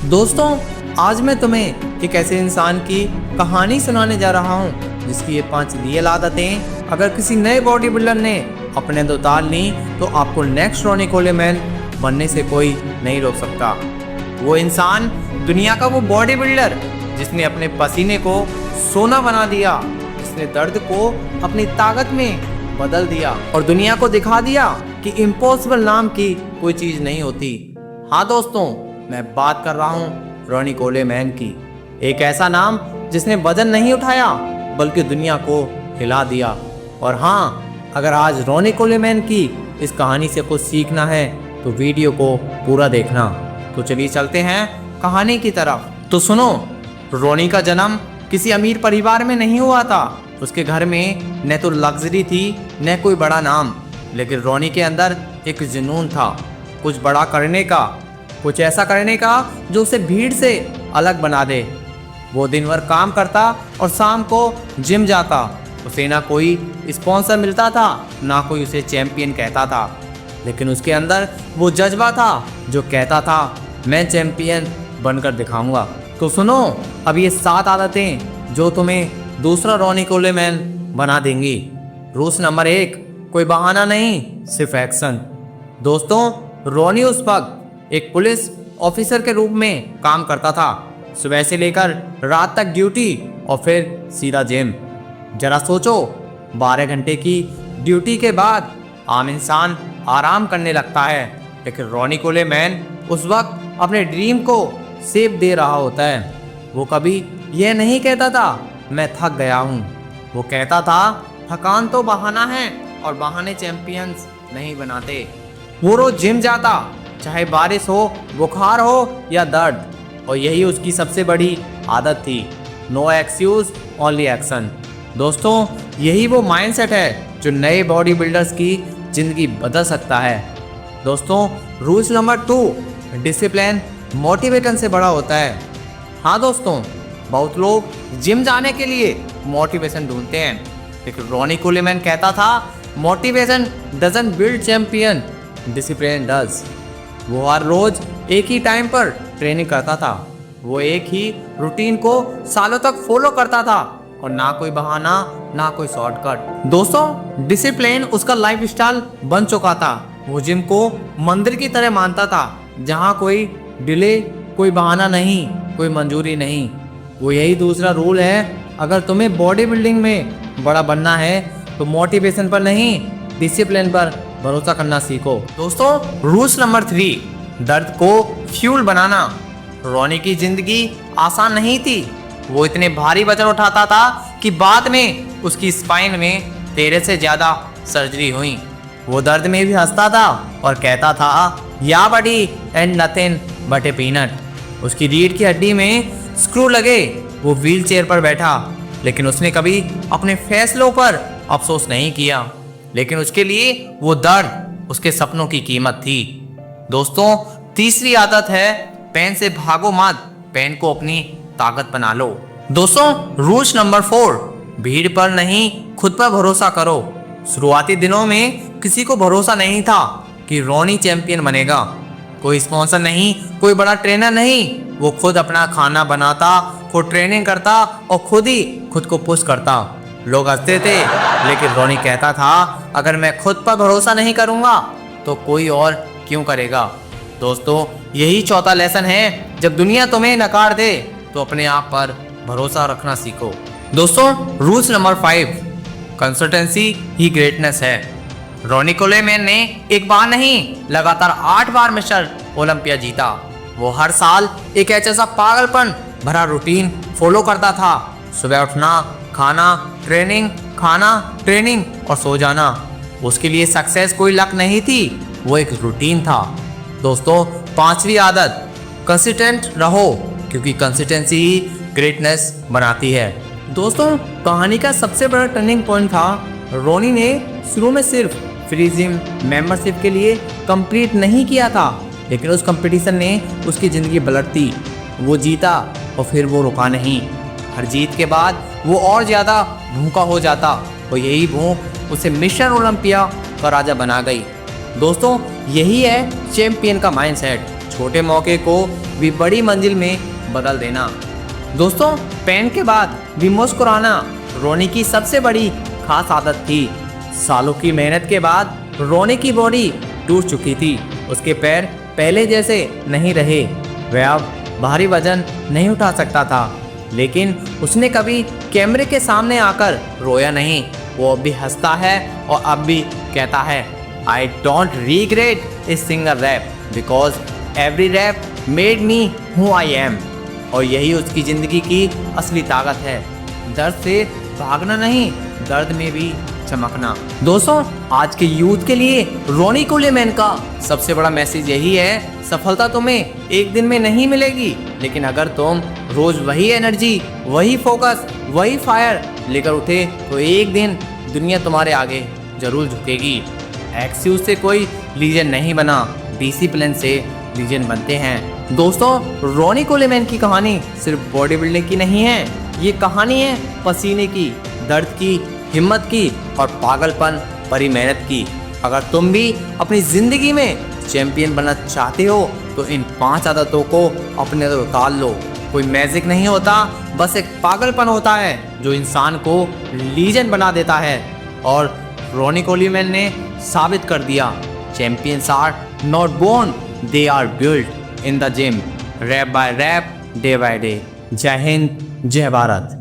दोस्तों, आज मैं तुम्हें एक ऐसे इंसान की कहानी सुनाने जा रहा हूँ जिसकी ये 5 रियल आदतें अगर किसी नए बॉडी बिल्डर ने अपने अंदर उतार ली तो आपको नेक्स्ट रॉनी कोलेमैन बनने से कोई नहीं रोक सकता। वो इंसान, दुनिया का वो बॉडी बिल्डर जिसने अपने पसीने को सोना बना दिया, जिसने दर्द को अपनी ताकत में बदल दिया और दुनिया को दिखा दिया कि इम्पॉसिबल नाम की कोई चीज नहीं होती। हाँ दोस्तों, मैं बात कर रहा हूँ रॉनी कोलेमैन की। एक ऐसा नाम जिसने वजन नहीं उठाया बल्कि दुनिया को हिला दिया। और हाँ, अगर आज रॉनी कोलेमैन की इस कहानी से कुछ सीखना है तो वीडियो को पूरा देखना। तो चलिए चलते हैं कहानी की तरफ। तो सुनो, रॉनी का जन्म किसी अमीर परिवार में नहीं हुआ था। उसके घर में न तो लग्जरी थी न कोई बड़ा नाम, लेकिन रॉनी के अंदर एक जुनून था कुछ बड़ा करने का, कुछ ऐसा करने का जो उसे भीड़ से अलग बना दे। वो दिन भर काम करता और शाम को जिम जाता। उसे ना कोई स्पॉन्सर मिलता था, ना कोई उसे चैंपियन कहता था, लेकिन उसके अंदर वो जज्बा था जो कहता था मैं चैंपियन बनकर दिखाऊंगा। तो सुनो, अब ये 7 आदतें जो तुम्हें दूसरा रॉनी कोलेमैन बना देंगी। रूल्स नंबर 1, कोई बहाना नहीं, सिर्फ एक्शन। दोस्तों, रॉनी उस वक्त एक पुलिस ऑफिसर के रूप में काम करता था। सुबह से लेकर रात तक ड्यूटी और फिर सीधा जिम। जरा सोचो, 12 घंटे की ड्यूटी के बाद आम इंसान आराम करने लगता है, लेकिन रॉनी कोलेमैन उस वक्त अपने ड्रीम को सेप दे रहा होता है। वो कभी यह नहीं कहता था मैं थक गया हूँ। वो कहता था थकान तो बहाना है और बहाने चैंपियंस नहीं बनाते। वो रोज जिम जाता, चाहे बारिश हो, बुखार हो या दर्द, और यही उसकी सबसे बड़ी आदत थी। No excuse, only action. दोस्तों, यही वो माइंडसेट है जो नए बॉडी बिल्डर्स की जिंदगी बदल सकता है। दोस्तों, रूल्स नंबर 2, डिसिप्लिन मोटिवेशन से बड़ा होता है। हाँ दोस्तों, बहुत लोग जिम जाने के लिए मोटिवेशन ढूंढते हैं, लेकिन रॉनी कोलेमैन कहता था motivation doesn't build champion, discipline does. वो हर रोज एक ही टाइम पर ट्रेनिंग करता था। वो एक ही रूटीन को सालों तक फॉलो करता था और ना कोई बहाना, ना कोई शॉर्टकट। दोस्तों, डिसिप्लिन उसका लाइफस्टाइल बन चुका था। वो जिम को मंदिर की तरह मानता था, जहाँ कोई डिले, कोई बहाना नहीं, कोई मंजूरी नहीं। वो यही दूसरा रूल है, अगर तुम्हें बॉडी बिल्डिंग में बड़ा बनना है तो मोटिवेशन पर नहीं, डिसिप्लिन पर भरोसा करना सीखो। दोस्तों, रूल्स नंबर 3, दर्द को फ्यूल बनाना। रॉनी की जिंदगी आसान नहीं थी। वो इतने भारी वजन उठाता था कि बाद में उसकी स्पाइन में 13 से ज्यादा सर्जरी हुई। वो दर्द में भी हंसता था और कहता था yeah buddy and nothing but a peanut. उसकी रीढ़ की हड्डी में स्क्रू लगे, वो व्हील चेयर पर बैठा, लेकिन उसने कभी अपने फैसलों पर अफसोस नहीं किया, लेकिन उसके लिए वो दर्द उसके सपनों की कीमत थी। दोस्तों, तीसरी आदत है पेन से भागो मत, पेन को अपनी ताकत बना लो। दोस्तों, रूल्स नंबर 4, भीड़ पर नहीं, खुद पर भरोसा करो। शुरुआती दिनों में किसी को भरोसा नहीं था कि रॉनी चैंपियन बनेगा। कोई स्पॉन्सर नहीं, कोई बड़ा ट्रेनर नहीं। वो खुद अपना खाना बनाता, खुद ट्रेनिंग करता और खुद ही खुद को पुश करता। लोग हंसते थे, लेकिन रॉनी कहता था अगर मैं खुद पर भरोसा नहीं करूंगा तो कोई और क्यों करेगा। दोस्तों, यही चौथा लेसन है, जब दुनिया तुम्हें नकार दे तो अपने आप पर भरोसा रखना सीखो। दोस्तों, रूल्स नंबर 5, कंसिस्टेंसी ही ग्रेटनेस है। रॉनी कोलेमैन ने एक बार नहीं, लगातार 8 बार मिस्टर ओलंपिया जीता। वो हर साल एक ऐसा पागलपन भरा रूटीन फॉलो करता था। सुबह उठना, खाना, ट्रेनिंग, खाना, ट्रेनिंग और सो जाना। उसके लिए सक्सेस कोई लक नहीं थी, वो एक रूटीन था। दोस्तों, 5वीं आदत, कंसिस्टेंट रहो, क्योंकि कंसिस्टेंसी ही ग्रेटनेस बनाती है। दोस्तों, कहानी का सबसे बड़ा टर्निंग पॉइंट था, रॉनी ने शुरू में सिर्फ फ्री जिम मेंबरशिप के लिए कंप्लीट नहीं किया था, लेकिन उस कंपटीशन ने उसकी ज़िंदगी पलट दी। वो जीता और फिर वो रुका नहीं। हर जीत के बाद वो और ज़्यादा भूखा हो जाता और यही भूख उसे मिशन ओलंपिया का राजा बना गई। दोस्तों, यही है चैंपियन का माइंडसेट, छोटे मौके को भी बड़ी मंजिल में बदल देना। दोस्तों, पेन के बाद भी मुस्कुराना रोनी की सबसे बड़ी खास आदत थी। सालों की मेहनत के बाद रोनी की बॉडी टूट चुकी थी। उसके पैर पहले जैसे नहीं रहे। वह अब भारी वजन नहीं उठा सकता था, लेकिन उसने कभी कैमरे के सामने आकर रोया नहीं। वो अब भी हंसता है और अब भी कहता है, I don't regret a single rep because every rep made me who I am. और यही उसकी ज़िंदगी की असली ताकत है, दर्द से भागना नहीं, दर्द में भी चमकना। दोस्तों, आज के यूथ के लिए रोनी कोलेमैन का सबसे बड़ा मैसेज यही है, सफलता तुम्हें एक दिन में नहीं मिलेगी, लेकिन अगर तुम रोज वही एनर्जी, वही फोकस, वही फायर लेकर उठे तो एक दिन दुनिया तुम्हारे आगे जरूर झुकेगी। एक्सक्यूज से कोई लीजेंड नहीं बना, डिसिप्लिन से लीजेंड बनते हैं। दोस्तों, रोनी कोलेमैन की कहानी सिर्फ बॉडी बिल्डिंग की नहीं है, ये कहानी है पसीने की, दर्द की, हिम्मत की और पागलपन भरी मेहनत की। अगर तुम भी अपनी जिंदगी में चैंपियन बनना चाहते हो तो इन 5 आदतों को अपने अंदर उतार लो। कोई मैजिक नहीं होता, बस एक पागलपन होता है जो इंसान को लीजेंड बना देता है। और रोनी कोलेमैन ने साबित कर दिया, champions are not born, they are built in the gym, rep by rep, day by day. जय हिंद, जय भारत।